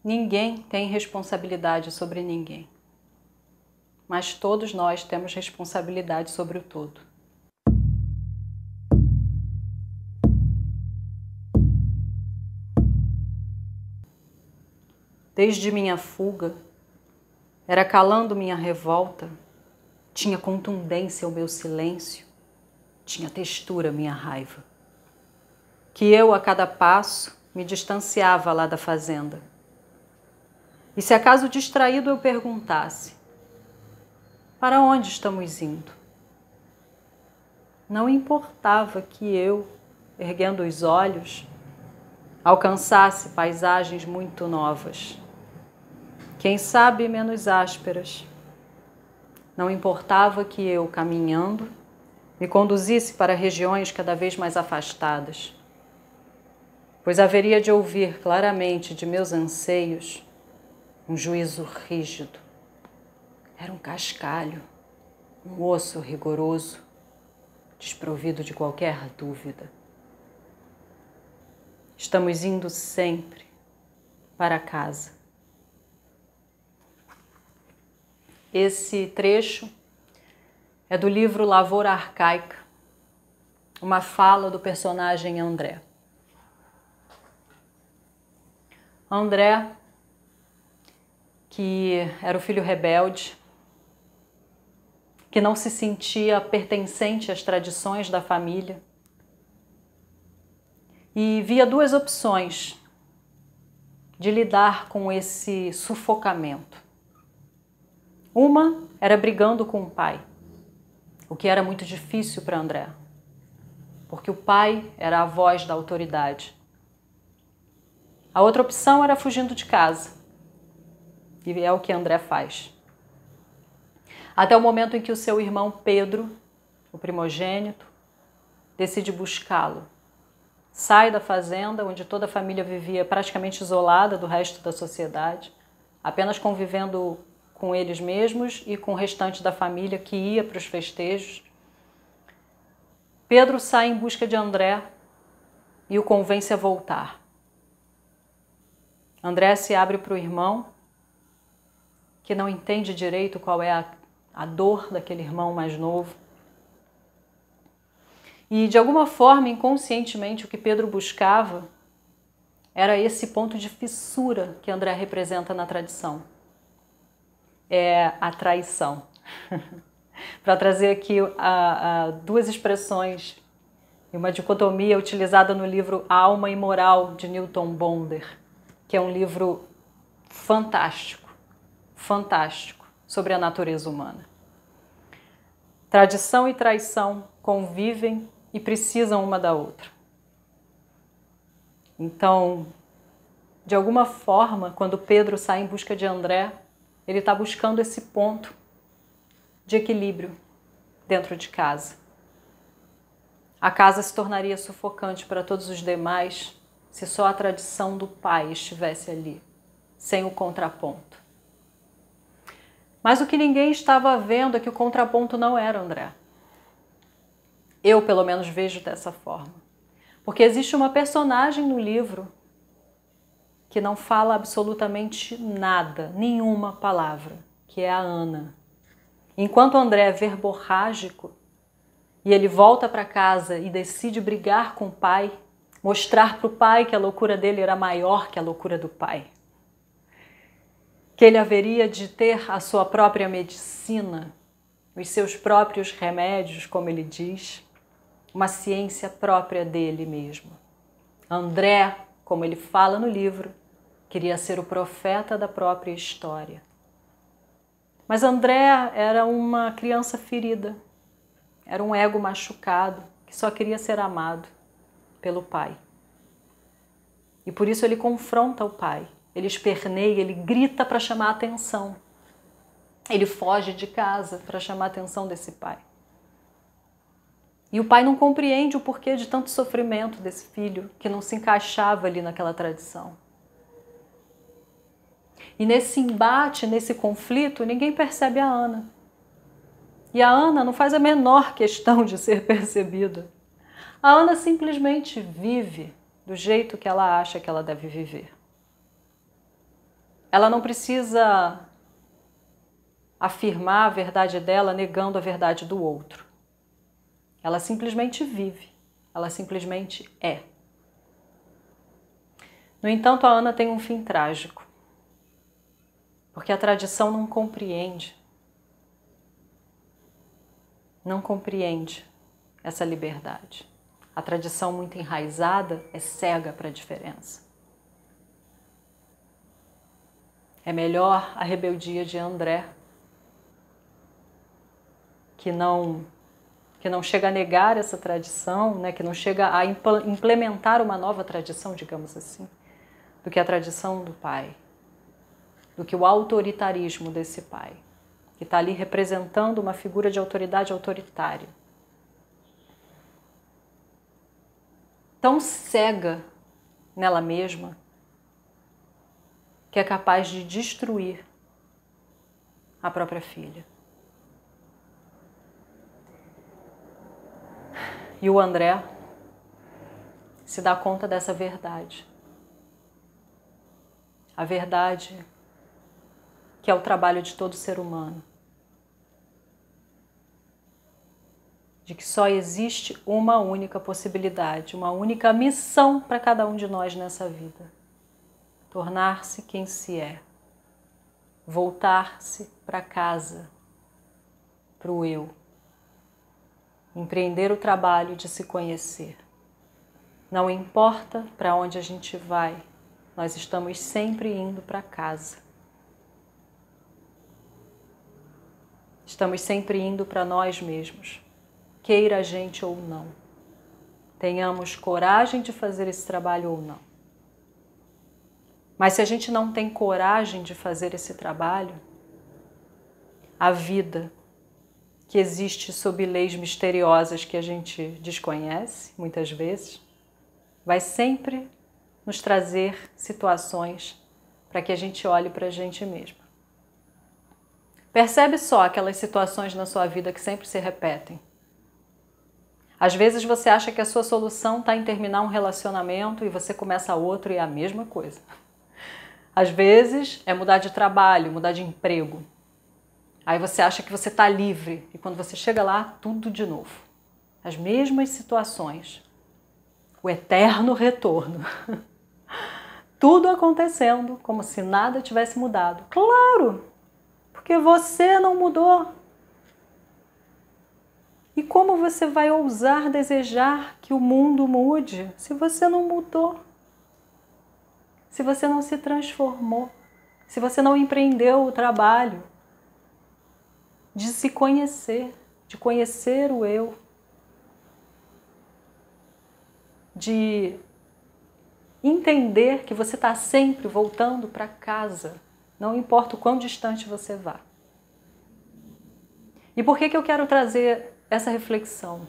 Ninguém tem responsabilidade sobre ninguém, mas todos nós temos responsabilidade sobre o todo. Desde minha fuga, era calando minha revolta, tinha contundência o meu silêncio, tinha textura minha raiva. Que eu, a cada passo, me distanciava lá da fazenda. E se acaso distraído eu perguntasse: para onde estamos indo? Não importava que eu, erguendo os olhos, alcançasse paisagens muito novas, quem sabe menos ásperas. Não importava que eu, caminhando, me conduzisse para regiões cada vez mais afastadas, pois haveria de ouvir claramente de meus anseios um juízo rígido. Era um cascalho, um osso rigoroso, desprovido de qualquer dúvida. Estamos indo sempre para casa. Esse trecho é do livro Lavoura Arcaica, uma fala do personagem André. André, que era o filho rebelde, que não se sentia pertencente às tradições da família, e via duas opções de lidar com esse sufocamento. Uma era brigando com o pai, o que era muito difícil para André, porque o pai era a voz da autoridade. A outra opção era fugindo de casa, e é o que André faz. Até o momento em que o seu irmão Pedro, o primogênito, decide buscá-lo. Sai da fazenda, onde toda a família vivia praticamente isolada do resto da sociedade, apenas convivendo com eles mesmos e com o restante da família que ia para os festejos. Pedro sai em busca de André e o convence a voltar. André se abre para o irmão, que não entende direito qual é a dor daquele irmão mais novo. E, de alguma forma, inconscientemente, o que Pedro buscava era esse ponto de fissura que André representa na tradição. É a traição. Para trazer aqui duas expressões e uma dicotomia utilizada no livro Alma e Moral, de Newton Bonder, que é um livro fantástico, fantástico, sobre a natureza humana. Tradição e traição convivem e precisam uma da outra. Então, de alguma forma, quando Pedro sai em busca de André, ele está buscando esse ponto de equilíbrio dentro de casa. A casa se tornaria sufocante para todos os demais se só a tradição do pai estivesse ali, sem o contraponto. Mas o que ninguém estava vendo é que o contraponto não era André. Eu, pelo menos, vejo dessa forma. Porque existe uma personagem no livro que não fala absolutamente nada, nenhuma palavra, que é a Ana. Enquanto André é verborrágico e ele volta para casa e decide brigar com o pai, mostrar para o pai que a loucura dele era maior que a loucura do pai, que ele haveria de ter a sua própria medicina, os seus próprios remédios, como ele diz, uma ciência própria dele mesmo. André, como ele fala no livro, queria ser o profeta da própria história. Mas André era uma criança ferida, era um ego machucado, que só queria ser amado pelo pai. E por isso ele confronta o pai, ele esperneia, ele grita para chamar a atenção. Ele foge de casa para chamar a atenção desse pai. E o pai não compreende o porquê de tanto sofrimento desse filho, que não se encaixava ali naquela tradição. E nesse embate, nesse conflito, ninguém percebe a Ana. E a Ana não faz a menor questão de ser percebida. A Ana simplesmente vive do jeito que ela acha que ela deve viver. ela não precisa afirmar a verdade dela negando a verdade do outro. Ela simplesmente vive, ela simplesmente é. No entanto, a Ana tem um fim trágico, porque a tradição não compreende essa liberdade. A tradição muito enraizada é cega para a diferença. É melhor a rebeldia de André, que não chega a negar essa tradição, né, que não chega a implementar uma nova tradição, digamos assim, do que a tradição do pai, do que o autoritarismo desse pai, que está ali representando uma figura de autoridade autoritária. Tão cega nela mesma, que é capaz de destruir a própria filha. E o André se dá conta dessa verdade. A verdade que é o trabalho de todo ser humano. De que só existe uma única possibilidade, uma única missão para cada um de nós nessa vida. Tornar-se quem se é. Voltar-se para casa, para o eu. Empreender o trabalho de se conhecer. Não importa para onde a gente vai, nós estamos sempre indo para casa. Estamos sempre indo para nós mesmos, queira a gente ou não. Tenhamos coragem de fazer esse trabalho ou não. Mas se a gente não tem coragem de fazer esse trabalho, a vida que existe sob leis misteriosas que a gente desconhece, muitas vezes, vai sempre nos trazer situações para que a gente olhe para a gente mesma. Percebe só aquelas situações na sua vida que sempre se repetem. Às vezes você acha que a sua solução está em terminar um relacionamento e você começa outro e é a mesma coisa. Às vezes é mudar de trabalho, mudar de emprego. Aí você acha que você está livre e quando você chega lá, tudo de novo. As mesmas situações. O eterno retorno. Tudo acontecendo como se nada tivesse mudado. Claro, porque você não mudou. E como você vai ousar desejar que o mundo mude se você não mudou? Se você não se transformou? Se você não empreendeu o trabalho de se conhecer, de conhecer o eu, de entender que você está sempre voltando para casa, não importa o quão distante você vá. E por que eu quero trazer essa reflexão?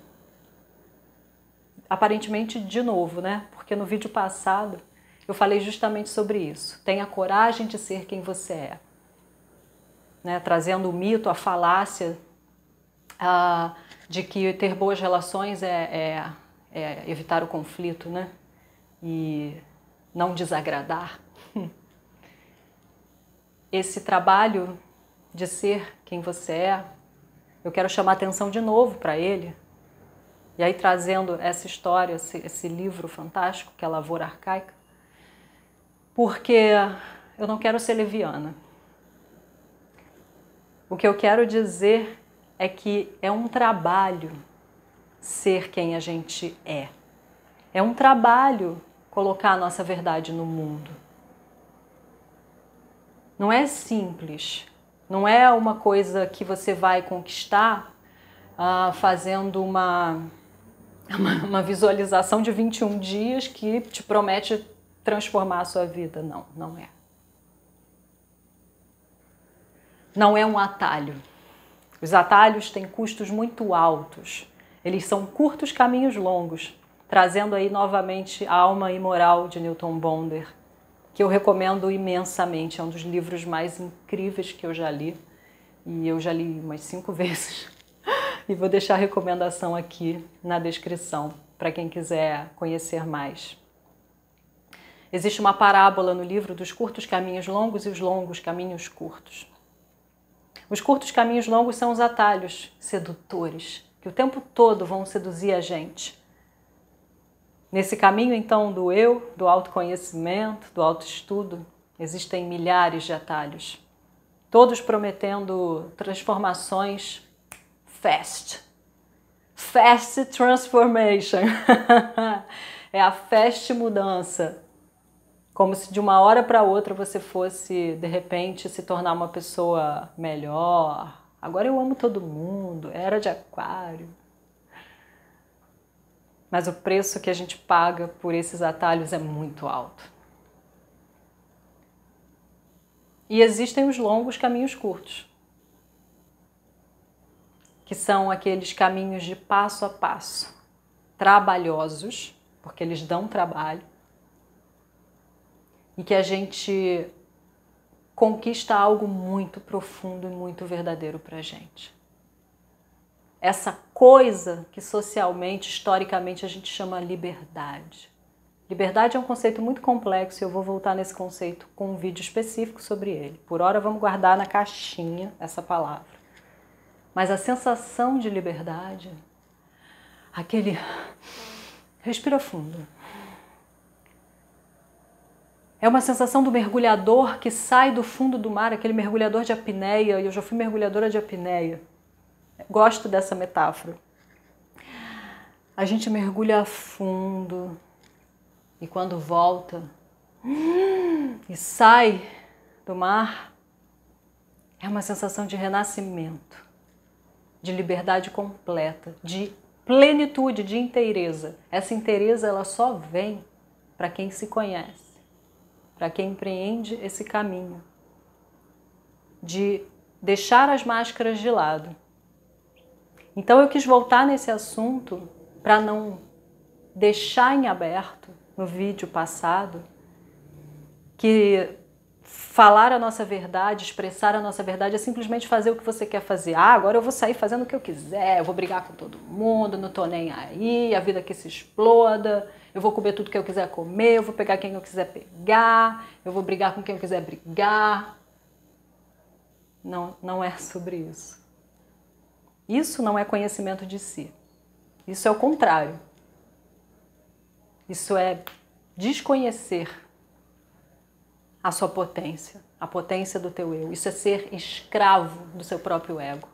Aparentemente de novo, né? Porque no vídeo passado eu falei justamente sobre isso. Tenha coragem de ser quem você é. Né? Trazendo o mito, a falácia de que ter boas relações é evitar o conflito, né? E não desagradar. Esse trabalho de ser quem você é, eu quero chamar atenção de novo para ele. E aí trazendo essa história, esse livro fantástico, que é a Lavoura Arcaica, porque eu não quero ser leviana. O que eu quero dizer é que é um trabalho ser quem a gente é. É um trabalho colocar a nossa verdade no mundo. Não é simples, não é uma coisa que você vai conquistar fazendo uma visualização de 21 dias que te promete transformar a sua vida. Não, não é. Não é um atalho. Os atalhos têm custos muito altos. Eles são curtos caminhos longos, trazendo aí novamente a Alma Imoral de Newton Bonder, que eu recomendo imensamente. É um dos livros mais incríveis que eu já li. E eu já li umas 5 vezes. E vou deixar a recomendação aqui na descrição, para quem quiser conhecer mais. Existe uma parábola no livro dos curtos caminhos longos e os longos caminhos curtos. Os curtos caminhos longos são os atalhos sedutores, que o tempo todo vão seduzir a gente. Nesse caminho, então, do eu, do autoconhecimento, do autoestudo, existem milhares de atalhos, todos prometendo transformações fast. Fast transformation. É a fast mudança. Como se de uma hora para outra você fosse, de repente, se tornar uma pessoa melhor. Agora eu amo todo mundo, era de aquário. Mas o preço que a gente paga por esses atalhos é muito alto. E existem os longos caminhos curtos, que são aqueles caminhos de passo a passo, trabalhosos, porque eles dão trabalho, e que a gente conquista algo muito profundo e muito verdadeiro para a gente. Essa coisa que socialmente, historicamente, a gente chama liberdade. Liberdade é um conceito muito complexo e eu vou voltar nesse conceito com um vídeo específico sobre ele. Por hora vamos guardar na caixinha essa palavra. Mas a sensação de liberdade, aquele... Respira fundo. É uma sensação do mergulhador que sai do fundo do mar, aquele mergulhador de apneia, e eu já fui mergulhadora de apneia. Gosto dessa metáfora. A gente mergulha fundo e quando volta e sai do mar, é uma sensação de renascimento, de liberdade completa, de plenitude, de inteireza. Essa inteireza ela só vem para quem se conhece, para quem empreende esse caminho de deixar as máscaras de lado. Então eu quis voltar nesse assunto para não deixar em aberto no vídeo passado que falar a nossa verdade, expressar a nossa verdade é simplesmente fazer o que você quer fazer. Ah, agora eu vou sair fazendo o que eu quiser, eu vou brigar com todo mundo, não tô nem aí, a vida que se exploda, eu vou comer tudo que eu quiser comer, eu vou pegar quem eu quiser pegar, eu vou brigar com quem eu quiser brigar. Não, não é sobre isso. Isso não é conhecimento de si. Isso é o contrário. Isso é desconhecer a sua potência, a potência do teu eu. Isso é ser escravo do seu próprio ego.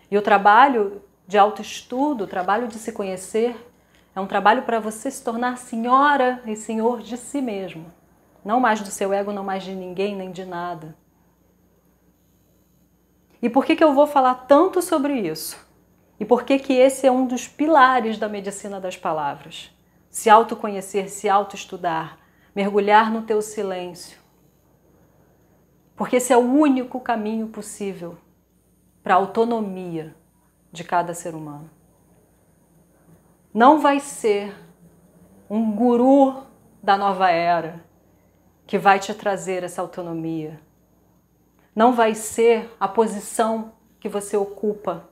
E o trabalho de autoestudo, o trabalho de se conhecer, é um trabalho para você se tornar senhora e senhor de si mesmo. Não mais do seu ego, não mais de ninguém, nem de nada. E por que eu vou falar tanto sobre isso? E por que esse é um dos pilares da medicina das palavras? Se autoconhecer, se autoestudar, mergulhar no teu silêncio. Porque esse é o único caminho possível para a autonomia de cada ser humano. Não vai ser um guru da nova era que vai te trazer essa autonomia. Não vai ser a posição que você ocupa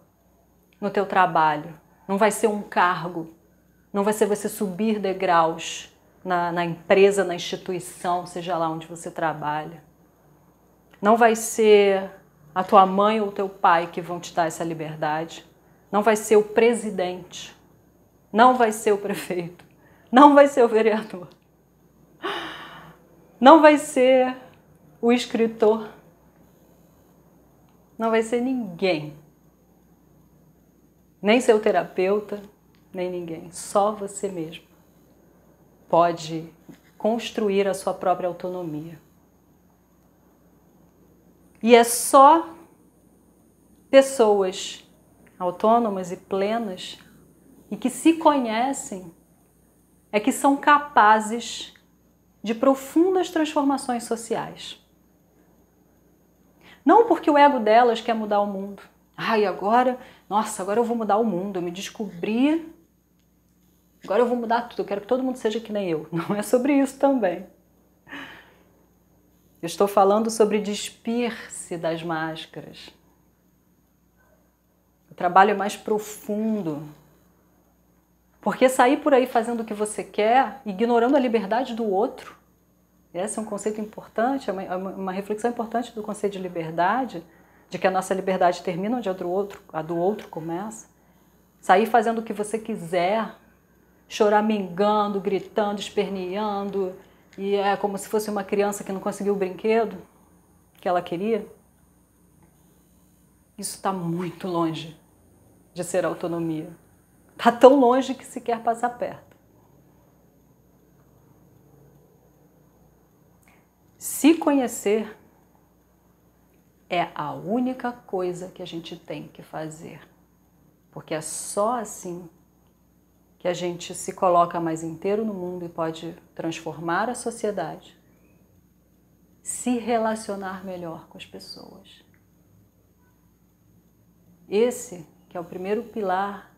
no teu trabalho. Não vai ser um cargo. Não vai ser você subir degraus na empresa, na instituição, seja lá onde você trabalha. Não vai ser a tua mãe ou o teu pai que vão te dar essa liberdade. Não vai ser o presidente. Não vai ser o prefeito. Não vai ser o vereador. Não vai ser o escritor. Não vai ser ninguém. Nem seu terapeuta, nem ninguém. Só você mesmo pode construir a sua própria autonomia. E é só pessoas autônomas e plenas e que se conhecem é que são capazes de profundas transformações sociais. Não porque o ego delas quer mudar o mundo. Ai, agora eu vou mudar o mundo, eu me descobri, agora eu vou mudar tudo, eu quero que todo mundo seja que nem eu. Não é sobre isso também. Eu estou falando sobre despir-se das máscaras. O trabalho é mais profundo. Porque sair por aí fazendo o que você quer, ignorando a liberdade do outro, Esse é um conceito importante, é uma reflexão importante do conceito de liberdade, de que a nossa liberdade termina onde a do outro começa. Sair fazendo o que você quiser, choramingando, gritando, esperneando, e é como se fosse uma criança que não conseguiu o brinquedo que ela queria. Isso está muito longe de ser autonomia. Está tão longe que se quer passar perto. Se conhecer é a única coisa que a gente tem que fazer. Porque é só assim que a gente se coloca mais inteiro no mundo e pode transformar a sociedade, se relacionar melhor com as pessoas. Esse que é o primeiro pilar,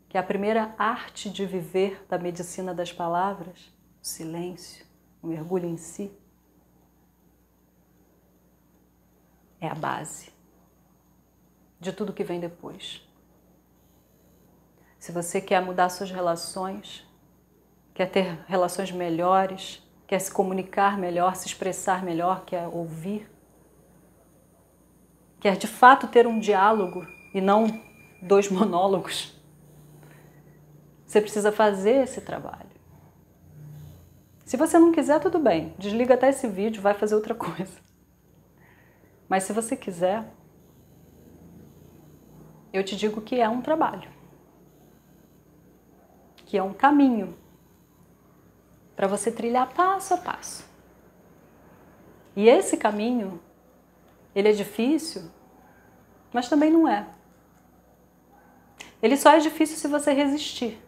que é a primeira arte de viver da medicina das palavras, o silêncio, o mergulho em si, é a base de tudo que vem depois. Se você quer mudar suas relações, quer ter relações melhores, quer se comunicar melhor, se expressar melhor, quer ouvir, quer de fato ter um diálogo e não 2 monólogos, você precisa fazer esse trabalho. Se você não quiser, tudo bem, desliga até esse vídeo, vai fazer outra coisa. Mas se você quiser, eu te digo que é um trabalho, que é um caminho para você trilhar passo a passo. E esse caminho, ele é difícil, mas também não é. Ele só é difícil se você resistir.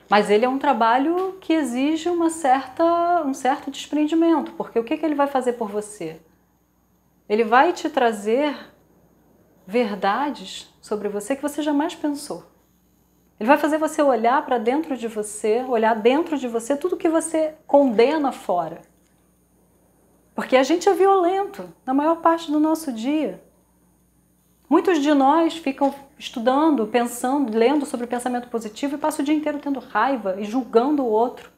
Mas ele é um trabalho que exige um certo desprendimento, porque o que ele vai fazer por você? Ele vai te trazer verdades sobre você que você jamais pensou. Ele vai fazer você olhar para dentro de você, olhar dentro de você tudo que você condena fora. Porque a gente é violento na maior parte do nosso dia. Muitos de nós ficam estudando, pensando, lendo sobre o pensamento positivo e passam o dia inteiro tendo raiva e julgando o outro.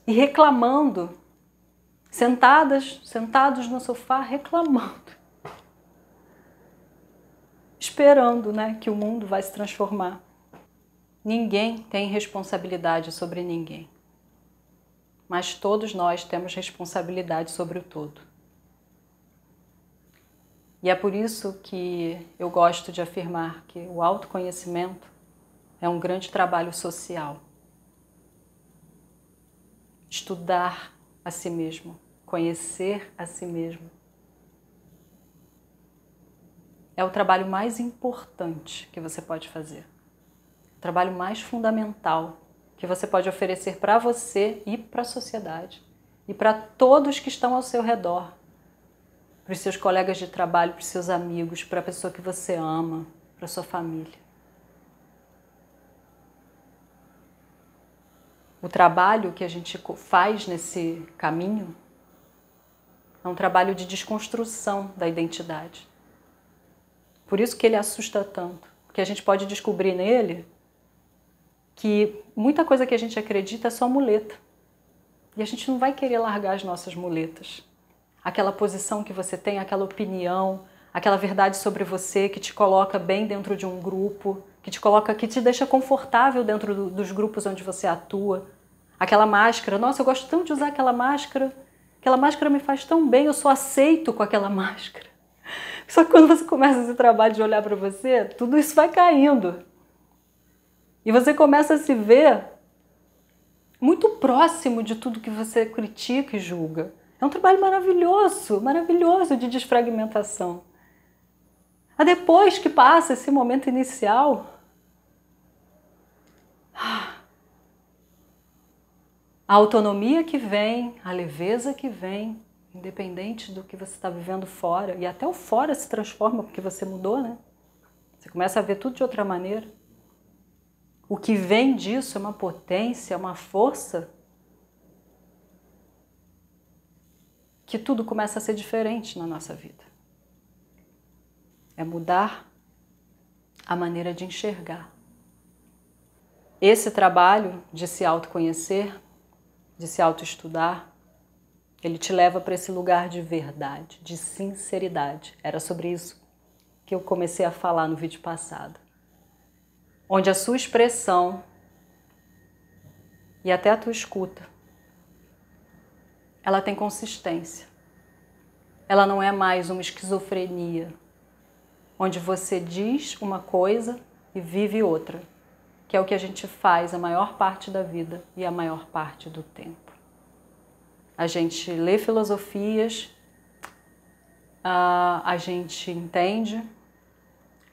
E reclamando. Sentados no sofá reclamando. Esperando, né, que o mundo vai se transformar. Ninguém tem responsabilidade sobre ninguém. Mas todos nós temos responsabilidade sobre o todo. E é por isso que eu gosto de afirmar que o autoconhecimento é um grande trabalho social. Estudar a si mesmo, conhecer a si mesmo. É o trabalho mais importante que você pode fazer. O trabalho mais fundamental que você pode oferecer para você e para a sociedade. E para todos que estão ao seu redor. Para os seus colegas de trabalho, para os seus amigos, para a pessoa que você ama, para a sua família. O trabalho que a gente faz nesse caminho é um trabalho de desconstrução da identidade. Por isso que ele assusta tanto, porque a gente pode descobrir nele que muita coisa que a gente acredita é só muleta. E a gente não vai querer largar as nossas muletas. Aquela posição que você tem, aquela opinião, aquela verdade sobre você que te coloca bem dentro de um grupo, que te deixa confortável dentro dos grupos onde você atua. Aquela máscara, nossa, eu gosto tanto de usar aquela máscara me faz tão bem, eu sou aceito com aquela máscara. Só que quando você começa esse trabalho de olhar para você, tudo isso vai caindo. E você começa a se ver muito próximo de tudo que você critica e julga. É um trabalho maravilhoso, maravilhoso de desfragmentação. Aí depois que passa esse momento inicial, a autonomia que vem, a leveza que vem, independente do que você está vivendo fora, e até o fora se transforma porque você mudou, né? Você começa a ver tudo de outra maneira. O que vem disso é uma potência, uma força, que tudo começa a ser diferente na nossa vida. É mudar a maneira de enxergar. Esse trabalho de se autoconhecer de se autoestudar, ele te leva para esse lugar de verdade, de sinceridade. Era sobre isso que eu comecei a falar no vídeo passado. Onde a sua expressão e até a tua escuta, ela tem consistência. Ela não é mais uma esquizofrenia, onde você diz uma coisa e vive outra, que é o que a gente faz a maior parte da vida e a maior parte do tempo. A gente lê filosofias, a gente entende,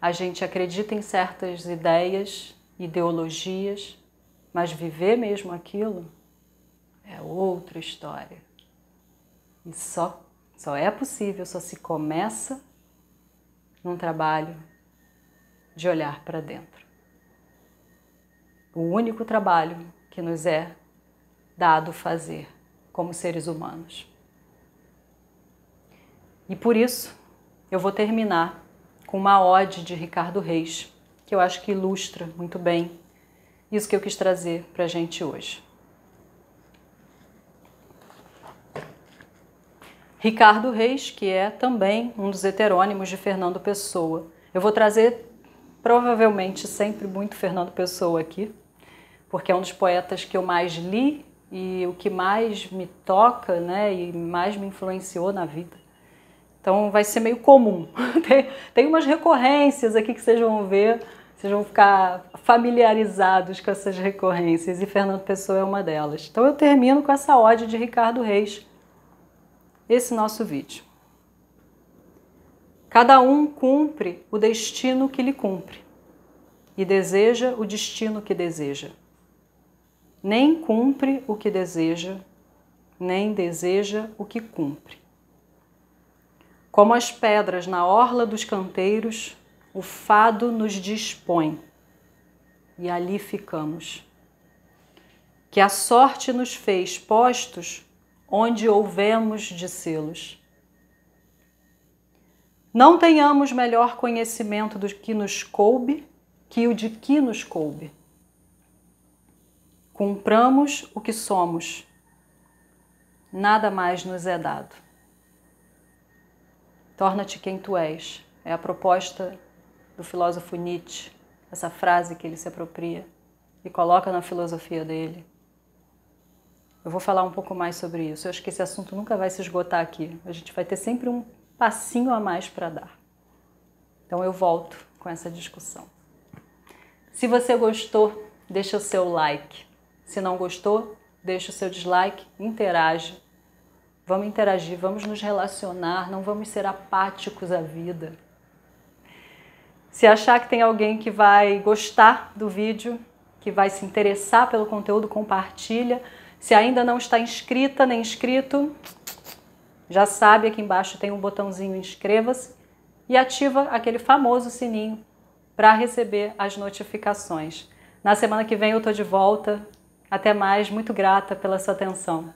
a gente acredita em certas ideias, ideologias, mas viver mesmo aquilo é outra história. E só é possível, só se começa num trabalho de olhar para dentro. O único trabalho que nos é dado fazer como seres humanos. E por isso eu vou terminar com uma ode de Ricardo Reis, que eu acho que ilustra muito bem isso que eu quis trazer para a gente hoje. Ricardo Reis, que é também um dos heterônimos de Fernando Pessoa. Eu vou trazer provavelmente sempre muito Fernando Pessoa aqui, porque é um dos poetas que eu mais li e o que mais me toca, né, e mais me influenciou na vida. Então vai ser meio comum. Tem umas recorrências aqui que vocês vão ver, vocês vão ficar familiarizados com essas recorrências, e Fernando Pessoa é uma delas. Então eu termino com essa ode de Ricardo Reis, esse nosso vídeo. Cada um cumpre o destino que lhe cumpre e deseja o destino que deseja. Nem cumpre o que deseja, nem deseja o que cumpre. Como as pedras na orla dos canteiros, o fado nos dispõe, e ali ficamos. Que a sorte nos fez postos onde houvemos de sê-los. Não tenhamos melhor conhecimento do que nos coube que o de que nos coube. Cumpramos o que somos, nada mais nos é dado. Torna-te quem tu és, é a proposta do filósofo Nietzsche, essa frase que ele se apropria e coloca na filosofia dele. Eu vou falar um pouco mais sobre isso. Eu acho que esse assunto nunca vai se esgotar aqui. A gente vai ter sempre um passinho a mais para dar. Então eu volto com essa discussão. Se você gostou, deixa o seu like. Se não gostou, deixa o seu dislike, interage. Vamos interagir, vamos nos relacionar, não vamos ser apáticos à vida. Se achar que tem alguém que vai gostar do vídeo, que vai se interessar pelo conteúdo, compartilha. Se ainda não está inscrita nem inscrito, já sabe, aqui embaixo tem um botãozinho inscreva-se e ativa aquele famoso sininho para receber as notificações. Na semana que vem eu estou de volta. Até mais, muito grata pela sua atenção.